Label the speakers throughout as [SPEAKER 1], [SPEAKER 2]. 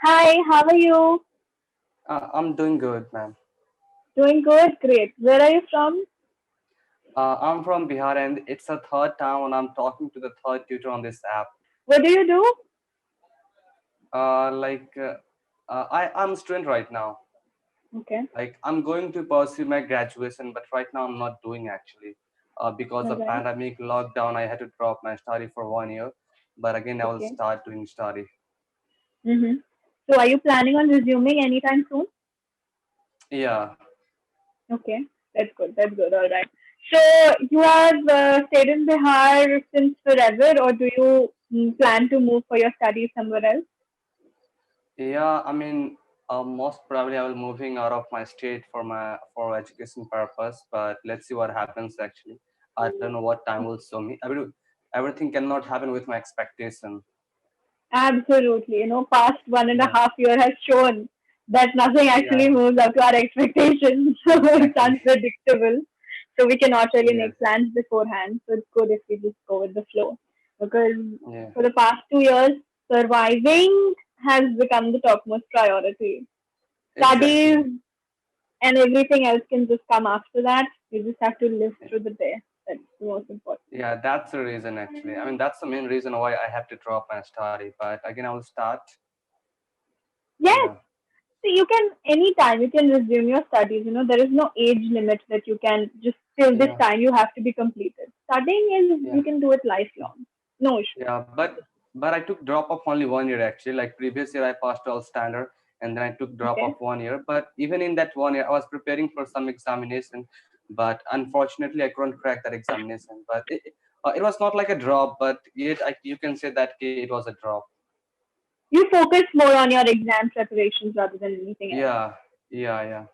[SPEAKER 1] Hi, how are you?
[SPEAKER 2] I'm doing good, ma'am.
[SPEAKER 1] Doing good, great. Where are you from?
[SPEAKER 2] I'm from Bihar, and it's a third time when I'm talking to the third tutor on this app.
[SPEAKER 1] What do you do?
[SPEAKER 2] Uh, like, uh, I'm a student right now.
[SPEAKER 1] Okay,
[SPEAKER 2] Like, I'm going to pursue my graduation, but right now I'm not doing actually. Because of
[SPEAKER 1] alright,
[SPEAKER 2] pandemic lockdown, I had to drop my study for 1 year. But again, I will
[SPEAKER 1] okay.
[SPEAKER 2] start doing study.
[SPEAKER 1] Mm-hmm. So, are you planning on resuming anytime soon?
[SPEAKER 2] Yeah,
[SPEAKER 1] Okay, that's good, alright. So, you have stayed in Bihar since forever, or do you plan to move for your studies somewhere else?
[SPEAKER 2] yeah. I mean, most probably I will moving out of my state for education purpose. But let's see what happens. Actually, I don't know what time will show me. Everything cannot happen with my expectation.
[SPEAKER 1] Absolutely. Past one and a
[SPEAKER 2] Yeah,
[SPEAKER 1] half year has shown that nothing actually
[SPEAKER 2] yeah,
[SPEAKER 1] moves up to our expectations. So it's
[SPEAKER 2] exactly.
[SPEAKER 1] unpredictable. So we cannot really
[SPEAKER 2] Yes,
[SPEAKER 1] make plans beforehand. So it's good if we just go with the flow. Because
[SPEAKER 2] yeah,
[SPEAKER 1] for the past 2 years, surviving has become the topmost priority. Studies
[SPEAKER 2] exactly.
[SPEAKER 1] and everything else can just come after that. You just have to live through the day. That's the most important.
[SPEAKER 2] Yeah, that's the reason actually. I mean, that's the main reason why I have to drop my study. But again, I will start.
[SPEAKER 1] Yes,
[SPEAKER 2] Yeah,
[SPEAKER 1] so you can anytime you can resume your studies. There is no age limit that you can just till this
[SPEAKER 2] yeah,
[SPEAKER 1] time you have to be completed. Studying is
[SPEAKER 2] yeah.
[SPEAKER 1] you can do it lifelong. No issue.
[SPEAKER 2] Yeah, but I took drop of only 1 year actually. Like previous year, I passed all standard, and then I took drop of
[SPEAKER 1] Okay.
[SPEAKER 2] 1 year. But even in that 1 year, I was preparing for some examination, but unfortunately, I couldn't crack that examination. But it was not like a drop, but yet you can say that it was a drop.
[SPEAKER 1] You focus more on your exam preparations rather than anything else.
[SPEAKER 2] Yeah, yeah, yeah.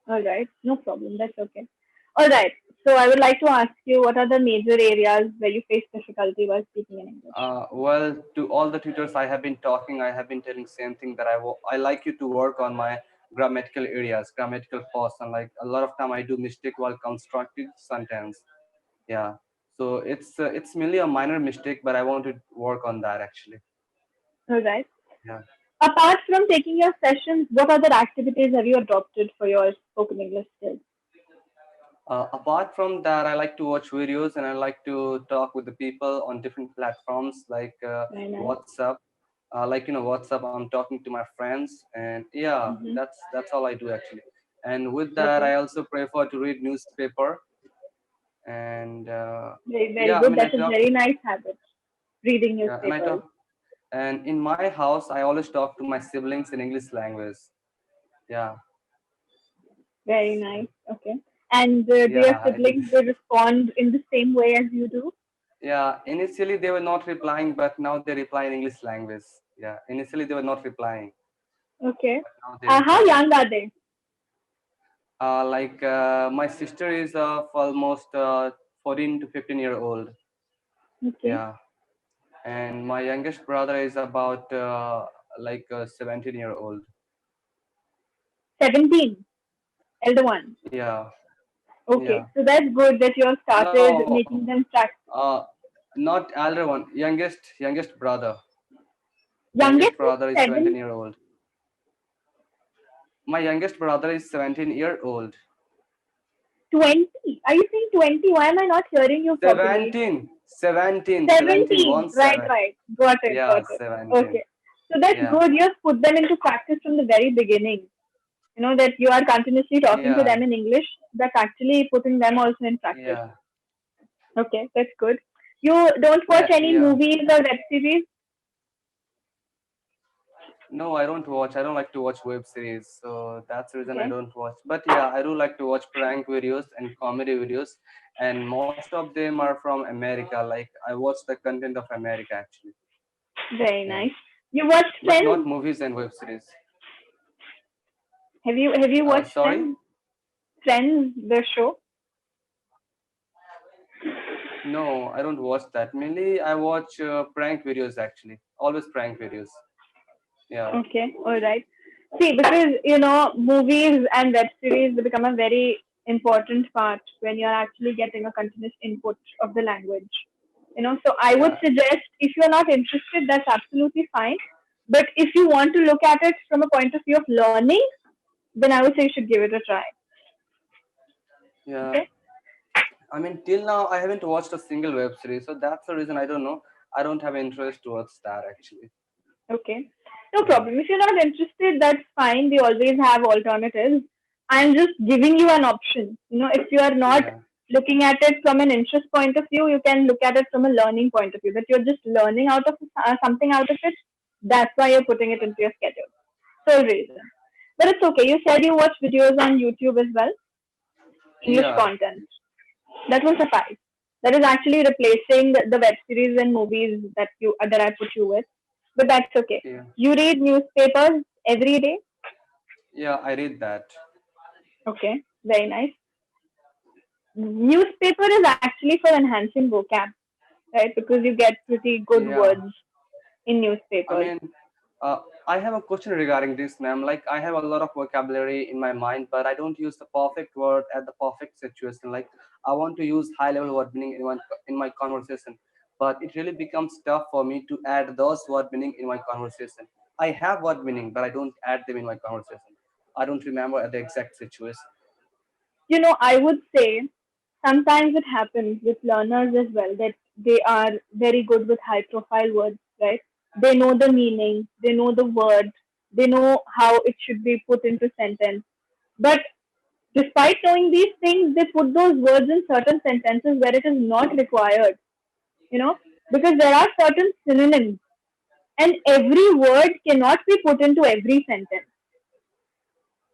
[SPEAKER 1] All right. No problem. That's okay. All right. So I would like to ask you what are the major areas where you face difficulty while speaking in English?
[SPEAKER 2] Well, to all the tutors I have been talking, I have been telling same thing that I like you to work on my grammatical areas, grammatical portion. Like a lot of time I do mistake while constructing sentence. Yeah, so it's mainly a minor mistake, but I want to work on that actually.
[SPEAKER 1] All right.
[SPEAKER 2] Yeah.
[SPEAKER 1] Apart from taking your sessions, what other activities have you adopted for your spoken English skills?
[SPEAKER 2] Apart from that, I like to watch videos and I like to talk with the people on different platforms like
[SPEAKER 1] Very nice.
[SPEAKER 2] WhatsApp. WhatsApp. I'm talking to my friends, and yeah,
[SPEAKER 1] Mm-hmm.
[SPEAKER 2] that's all I do actually. And with that,
[SPEAKER 1] Okay.
[SPEAKER 2] I also prefer to read newspaper. And
[SPEAKER 1] Very, very
[SPEAKER 2] yeah, I
[SPEAKER 1] good.
[SPEAKER 2] mean, I
[SPEAKER 1] That's a
[SPEAKER 2] talk.
[SPEAKER 1] very nice habit, reading
[SPEAKER 2] And I
[SPEAKER 1] newspapers.
[SPEAKER 2] talk. And in my house, I always talk to my siblings in English language. Yeah,
[SPEAKER 1] Very nice. Okay. And do your
[SPEAKER 2] yeah, I do
[SPEAKER 1] siblings
[SPEAKER 2] this.
[SPEAKER 1] they respond in the same way as you do?
[SPEAKER 2] Yeah, initially they were not replying, but now they reply in English language. Yeah, initially they were not replying,
[SPEAKER 1] Okay.
[SPEAKER 2] but now they
[SPEAKER 1] How
[SPEAKER 2] reply.
[SPEAKER 1] young are they?
[SPEAKER 2] My sister is of almost 14 to 15-year old.
[SPEAKER 1] Okay.
[SPEAKER 2] Yeah, and my youngest brother is about 17-year old.
[SPEAKER 1] 17, elder one.
[SPEAKER 2] Yeah, yeah.
[SPEAKER 1] Okay. So that's good that you have started
[SPEAKER 2] No,
[SPEAKER 1] making them practice.
[SPEAKER 2] not elder one. Youngest brother.
[SPEAKER 1] Youngest
[SPEAKER 2] Youngest
[SPEAKER 1] is
[SPEAKER 2] brother is 17
[SPEAKER 1] 7,
[SPEAKER 2] year old. My youngest brother is 17-year old.
[SPEAKER 1] 20. Are you saying 20? Why am I not hearing you properly?
[SPEAKER 2] 17,
[SPEAKER 1] 17.
[SPEAKER 2] one
[SPEAKER 1] Right,
[SPEAKER 2] seven.
[SPEAKER 1] right. Got it,
[SPEAKER 2] Yeah,
[SPEAKER 1] got it.
[SPEAKER 2] 17.
[SPEAKER 1] Okay. So that's
[SPEAKER 2] Yeah,
[SPEAKER 1] good. You have put them into practice from the very beginning. That you are continuously talking to
[SPEAKER 2] yeah,
[SPEAKER 1] them in English. That's actually putting them also in practice.
[SPEAKER 2] yeah,
[SPEAKER 1] Okay, that's good. You don't watch any
[SPEAKER 2] yeah.
[SPEAKER 1] movies or web series?
[SPEAKER 2] No, I don't watch. I don't like to watch web series, so that's the reason I
[SPEAKER 1] Okay.
[SPEAKER 2] don't watch. But yeah, I do like to watch prank videos and comedy videos, and most of them are from America. Like I watch the content of America actually.
[SPEAKER 1] Very
[SPEAKER 2] Yeah,
[SPEAKER 1] nice. You watched
[SPEAKER 2] but not
[SPEAKER 1] Friends?
[SPEAKER 2] movies and web series.
[SPEAKER 1] Have you watched
[SPEAKER 2] Sorry.
[SPEAKER 1] Friends? Friends, the show?
[SPEAKER 2] No, I don't watch that. Mainly, I watch prank videos actually. Always prank videos. Yeah,
[SPEAKER 1] Okay, all right. See, because movies and web series they become a very important part when you're actually getting a continuous input of the language. So I would
[SPEAKER 2] yeah,
[SPEAKER 1] suggest if you're not interested, that's absolutely fine. But if you want to look at it from a point of view of learning, then I would say you should give it a try.
[SPEAKER 2] Yeah.
[SPEAKER 1] Okay.
[SPEAKER 2] I mean, till now I haven't watched a single web series, so that's the reason I don't know. I don't have interest towards that actually.
[SPEAKER 1] Okay. No
[SPEAKER 2] Yeah.
[SPEAKER 1] problem. If you're not interested, that's fine. We always have alternatives. I'm just giving you an option. If you are not
[SPEAKER 2] Yeah.
[SPEAKER 1] looking at it from an interest point of view, you can look at it from a learning point of view. That you're just learning out of something out of it. That's why you're putting it into your schedule. Sole reason. But it's okay. You said you watch videos on YouTube as well, English
[SPEAKER 2] Yeah.
[SPEAKER 1] content. That will suffice. That is actually replacing the web series and movies that I put you with. But that's okay.
[SPEAKER 2] Yeah.
[SPEAKER 1] You read newspapers every day.
[SPEAKER 2] Yeah, I read that.
[SPEAKER 1] Okay, very nice. Newspaper is actually for enhancing vocab, right? Because you get pretty good
[SPEAKER 2] Yeah.
[SPEAKER 1] words in
[SPEAKER 2] I
[SPEAKER 1] newspapers.
[SPEAKER 2] mean, I have a question regarding this, ma'am. Like, I have a lot of vocabulary in my mind, but I don't use the perfect word at the perfect situation. Like, I want to use high-level word meaning in my conversation, but it really becomes tough for me to add those word meaning in my conversation. I have word meaning, but I don't add them in my conversation. I don't remember at the exact situation.
[SPEAKER 1] I would say sometimes it happens with learners as well that they are very good with high profile words, right? They know the meaning, they know the word, they know how it should be put into sentence. But despite knowing these things, they put those words in certain sentences where it is not required, you know, because there are certain synonyms and every word cannot be put into every sentence,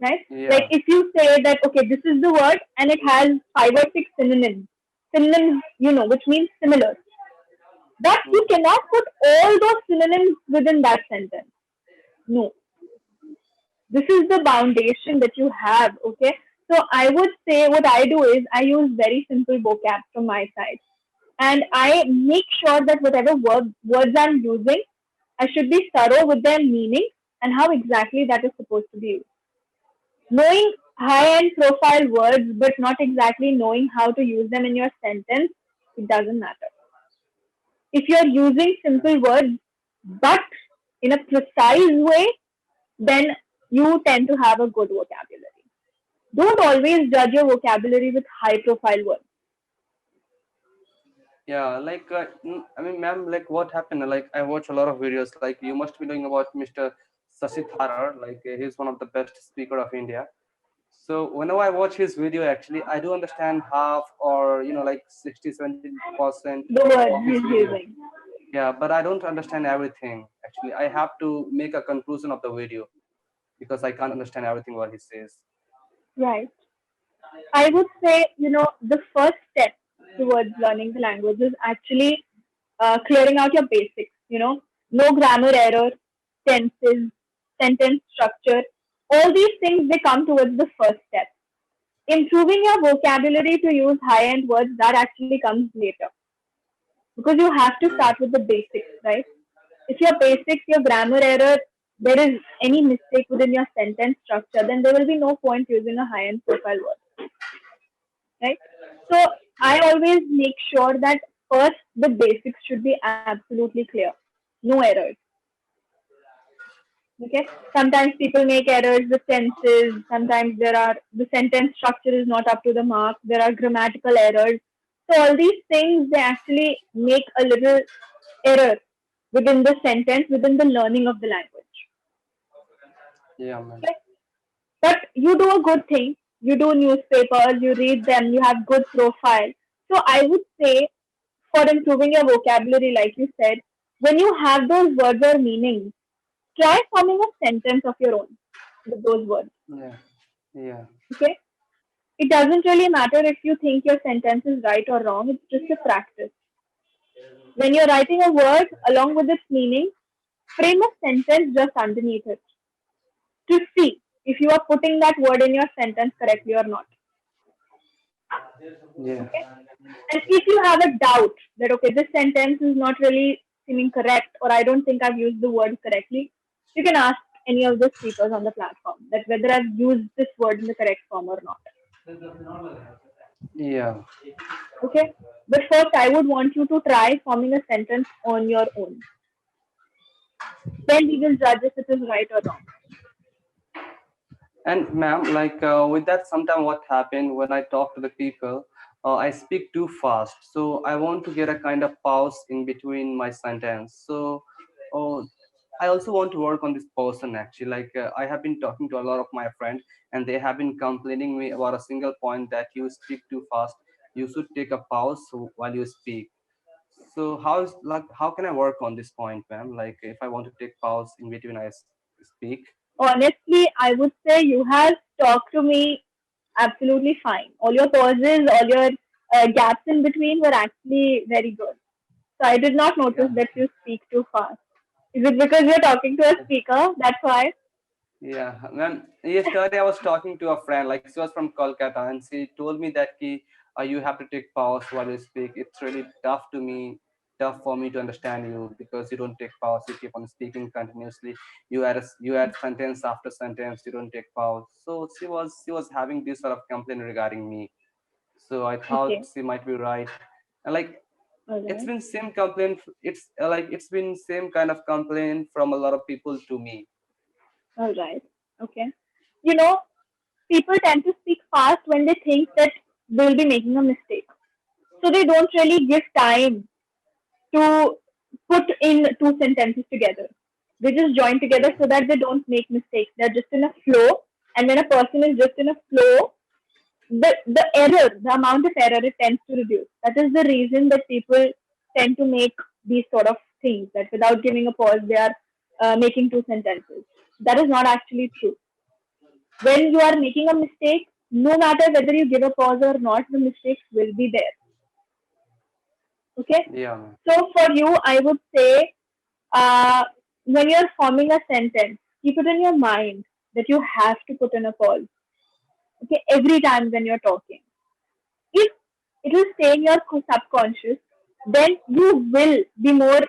[SPEAKER 1] right? Like
[SPEAKER 2] Yeah.
[SPEAKER 1] if you say that, okay, this is the word and it has five or six synonyms. Synonyms, which means similar. But you
[SPEAKER 2] Hmm.
[SPEAKER 1] cannot put all those synonyms within that sentence. No. This is the foundation that you have, okay? So I would say what I do is I use very simple vocab from my side. And I make sure that whatever words I'm using, I should be thorough with their meaning and how exactly that is supposed to be used. Knowing high end profile words but not exactly knowing how to use them in your sentence, it doesn't matter. If you're using
[SPEAKER 2] Yeah.
[SPEAKER 1] simple words but in a precise way, then you tend to have a good vocabulary. Don't always judge your vocabulary with high profile words.
[SPEAKER 2] Yeah, like I mean, ma'am, like what happened? Like I watch a lot of videos. Like you must be knowing about Mr. Sashi Tharar. Like he's one of the best speaker of India. So whenever I watch his video, actually, I do understand half or like 60, 70%
[SPEAKER 1] The words
[SPEAKER 2] of his
[SPEAKER 1] he's
[SPEAKER 2] video.
[SPEAKER 1] using.
[SPEAKER 2] Yeah, but I don't understand everything. Actually, I have to make a conclusion of the video because I can't understand everything what he says.
[SPEAKER 1] Right. I would say, the first step towards learning the language is actually clearing out your basics, no grammar error, tenses, sentence structure. All these things, they come towards the first step. Improving your vocabulary to use high end words, that actually comes later. Because you have to
[SPEAKER 2] Yeah.
[SPEAKER 1] start with the basics, right? If your basics, your grammar error, there is any mistake within your sentence structure, then there will be no point using a high end profile word, right? So I always make sure that first the basics should be absolutely clear, no errors. Okay. Sometimes people make errors with tenses. Sometimes the sentence structure is not up to the mark. There are grammatical errors. So all these things they actually make a little error within the sentence, within the learning of the language.
[SPEAKER 2] Yeah, man.
[SPEAKER 1] Okay? But you do a good thing. You do newspapers, you read them, you have good profile. So I would say for improving your vocabulary, like you said, when you have those words or meanings, try forming a sentence of your own with those words.
[SPEAKER 2] Yeah. Yeah.
[SPEAKER 1] Okay? It doesn't really matter if you think your sentence is right or wrong, it's just a practice. When you're writing a word along with its meaning, frame a sentence just underneath it to see if you are putting that word in your sentence correctly or not.
[SPEAKER 2] Yeah.
[SPEAKER 1] Okay? And if you have a doubt that, okay, this sentence is not really seeming correct or I don't think I've used the word correctly, you can ask any of the speakers on the platform that whether I've used this word in the correct form or not.
[SPEAKER 2] Yeah.
[SPEAKER 1] Okay? But first, I would want you to try forming a sentence on your own. Then we will judge if it is right or wrong.
[SPEAKER 2] And ma'am, like with that, sometime what happened when I talk to the people, I speak too fast. So I want to get a kind of pause in between my sentence. So uh, I also want to work on this person actually. Like I have been talking to a lot of my friends, and they have been complaining me about a single point that you speak too fast. You should take a pause while you speak. So how can I work on this point, ma'am? Like if I want to take pause in between speak.
[SPEAKER 1] Honestly, I would say you have talked to me absolutely fine. All your pauses, all your gaps in between were actually very good. So I did not notice
[SPEAKER 2] Yeah.
[SPEAKER 1] that you speak too fast. Is it because you're talking to a speaker? That's why.
[SPEAKER 2] Yeah, ma'am. Yesterday I was talking to a friend, like she was from Kolkata, and she told me that you have to take pause while you speak. It's really tough for me to understand you because you don't take pause. You keep on speaking continuously. You add sentence after sentence. You don't take pause. So she was having this sort of complaint regarding me. So I thought
[SPEAKER 1] Okay.
[SPEAKER 2] she might be right. And like
[SPEAKER 1] All
[SPEAKER 2] it's
[SPEAKER 1] right.
[SPEAKER 2] been same complaint. It's been same kind of complaint from a lot of people to me.
[SPEAKER 1] All right. Okay. You know, people tend to speak fast when they think that they'll be making a mistake. So they don't really give time to put in two sentences together. They just join together
[SPEAKER 2] Yeah.
[SPEAKER 1] so that they don't make mistakes. They're just in a flow. And when a person is just in a flow, the amount of error it tends to reduce. That is the reason that people tend to make these sort of things that without giving a pause, they are making two sentences. That is not actually true. When you are making a mistake, no matter whether you give a pause or not, the mistakes will be there. Okay.
[SPEAKER 2] Yeah.
[SPEAKER 1] So for you, I would say uh, when you're forming a sentence, keep it in your mind that you have to put in a pause. Okay, every time when you're talking. If it will stay in your subconscious, then you will be more,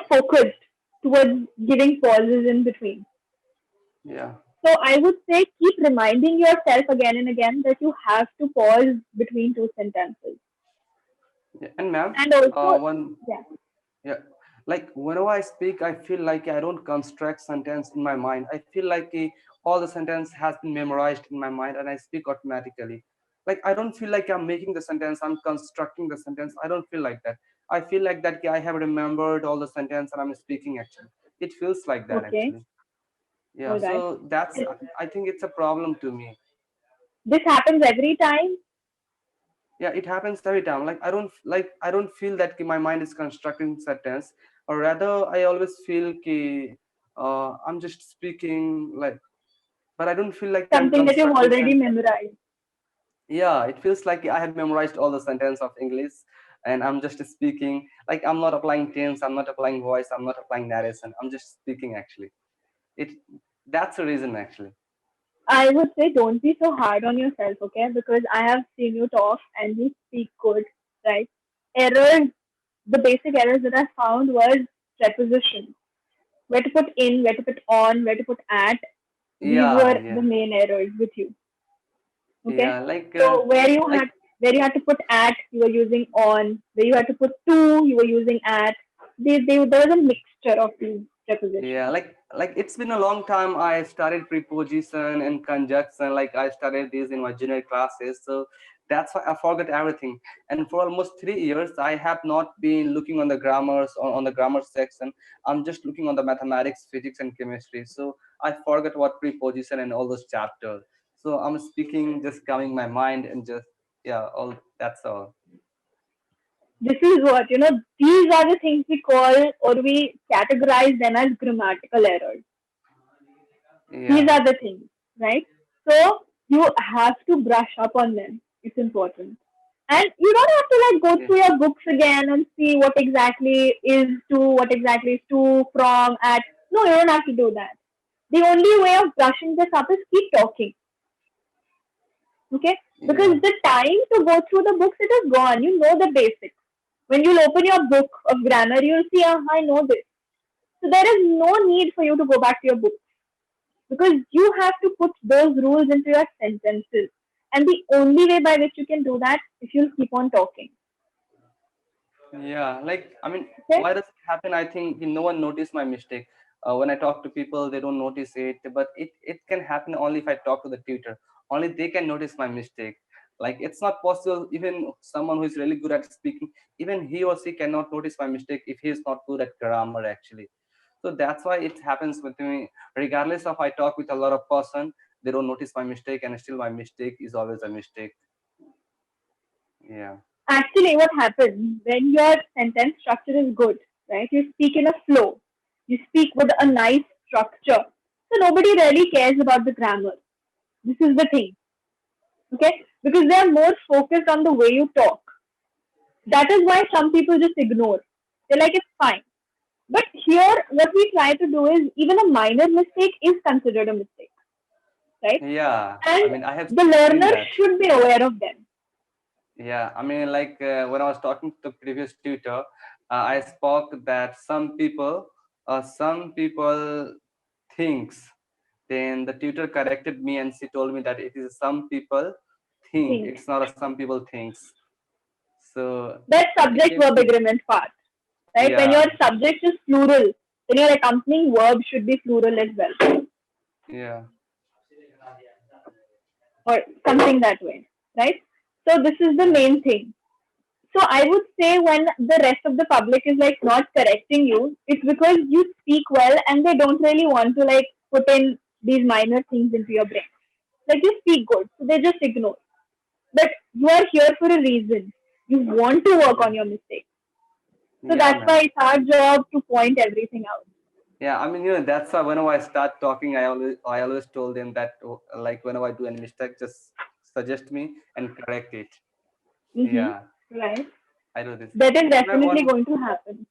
[SPEAKER 1] focused towards giving pauses in between.
[SPEAKER 2] Yeah.
[SPEAKER 1] So I would say keep reminding yourself again and again that you have to pause between two sentences.
[SPEAKER 2] Yeah. And ma'am,
[SPEAKER 1] And also,
[SPEAKER 2] one
[SPEAKER 1] yeah,
[SPEAKER 2] yeah, like whenever I speak, I feel like I don't construct sentence in my mind. I feel like all the sentence has been memorized in my mind, and I speak automatically. Like I don't feel like I'm making the sentence, I'm constructing the sentence. I don't feel like that. I feel like that I have remembered all the sentence and I'm speaking actually. It feels like that
[SPEAKER 1] okay,
[SPEAKER 2] actually. Yeah,
[SPEAKER 1] all right.
[SPEAKER 2] so I think it's a problem to me.
[SPEAKER 1] This happens every time.
[SPEAKER 2] Yeah, it happens every time. Like I don't feel that my mind is constructing sentence, or rather I always feel I'm just speaking like, but I don't feel like I'm
[SPEAKER 1] Something that you've
[SPEAKER 2] constructing
[SPEAKER 1] already
[SPEAKER 2] sentence.
[SPEAKER 1] memorized.
[SPEAKER 2] Yeah, it feels like I have memorized all the sentence of English, and I'm just speaking. Like I'm not applying tense, I'm not applying voice, I'm not applying narration, I'm just speaking actually. It That's the reason actually.
[SPEAKER 1] I would say don't be so hard on yourself, okay? Because I have seen you talk and you speak good, right? Errors, the basic errors that I found was preposition. Where to put in, where to put on, where to put at. These
[SPEAKER 2] Yeah,
[SPEAKER 1] were the
[SPEAKER 2] yeah,
[SPEAKER 1] main errors with you, okay?
[SPEAKER 2] yeah.
[SPEAKER 1] So
[SPEAKER 2] Like
[SPEAKER 1] where you had to put at, you were using on. Where you had to put to, you were using at. There was a mixture of these
[SPEAKER 2] yeah,
[SPEAKER 1] prepositions.
[SPEAKER 2] like it's been a long time. I studied preposition and conjunction. Like I studied these in my junior classes, so that's why I forgot everything. And for almost 3 years, I have not been looking on the grammars on the grammar section. I'm just looking on the mathematics, physics, and chemistry. So I forgot what preposition and all those chapters. So I'm speaking, just coming my mind and just yeah, all that's all.
[SPEAKER 1] This is what, these are the things we call or we categorize them as grammatical errors. These
[SPEAKER 2] Yeah,
[SPEAKER 1] are the things, right? So you have to brush up on them. It's important. And you don't have to like go
[SPEAKER 2] yeah,
[SPEAKER 1] through your books again and see what exactly is to, what exactly is to, from, at. No, you don't have to do that. The only way of brushing this up is keep talking. Okay? Because
[SPEAKER 2] yeah,
[SPEAKER 1] the time to go through the books, it is gone. You know the basics. When you'll open your book of grammar, you'll see, I know this. So there is no need for you to go back to your book because you have to put those rules into your sentences. And the only way by which you can do that is you'll keep on talking.
[SPEAKER 2] Yeah, like I mean,
[SPEAKER 1] Okay.
[SPEAKER 2] why does it happen? I think no one noticed my mistake. When I talk to people, they don't notice it. But it can happen only if I talk to the tutor. Only they can notice my mistake. Like it's not possible. Even someone who is really good at speaking, even he or she cannot notice my mistake if he is not good at grammar actually. So that's why it happens with me. Regardless of I talk with a lot of person, they don't notice my mistake, and still my mistake is always a mistake. Yeah.
[SPEAKER 1] Actually, what happens when your sentence structure is good, right? You speak in a flow. You speak with a nice structure. So nobody really cares about the grammar. This is the thing, okay? Because they are more focused on the way you talk. That is why some people just ignore. They're like, it's fine. But here, what we try to do is even a minor mistake is considered a mistake, right?
[SPEAKER 2] Yeah. I
[SPEAKER 1] And
[SPEAKER 2] mean, I have
[SPEAKER 1] the
[SPEAKER 2] seen
[SPEAKER 1] learner
[SPEAKER 2] that.
[SPEAKER 1] should be aware of them.
[SPEAKER 2] Yeah, I mean, like when I was talking to the previous tutor, I spoke that some people thinks. Then the tutor corrected me and she told me that it is some people think.
[SPEAKER 1] Think
[SPEAKER 2] It's not a some people thinks. So
[SPEAKER 1] that
[SPEAKER 2] it
[SPEAKER 1] subject
[SPEAKER 2] came
[SPEAKER 1] verb
[SPEAKER 2] to
[SPEAKER 1] agreement part, right? When your
[SPEAKER 2] yeah,
[SPEAKER 1] subject is plural, then your accompanying verb should be plural as well,
[SPEAKER 2] yeah,
[SPEAKER 1] or something that way, right? So this is the
[SPEAKER 2] yeah,
[SPEAKER 1] main thing. So I would say when the rest of the public is like not correcting you, it's because you speak well and they don't really want to like put in these minor things into your brain. Like you speak good, so they just ignore. But you are here for a reason. You want to work
[SPEAKER 2] yeah,
[SPEAKER 1] on your mistakes. So
[SPEAKER 2] yeah,
[SPEAKER 1] that's
[SPEAKER 2] man.
[SPEAKER 1] why it's our job to point everything out.
[SPEAKER 2] Yeah, I mean, that's why whenever I start talking, I always told them that like whenever I do any mistake, just suggest me and correct it.
[SPEAKER 1] Mm-hmm.
[SPEAKER 2] Yeah,
[SPEAKER 1] Right?
[SPEAKER 2] I do this.
[SPEAKER 1] That is
[SPEAKER 2] And I
[SPEAKER 1] definitely
[SPEAKER 2] want
[SPEAKER 1] going to happen.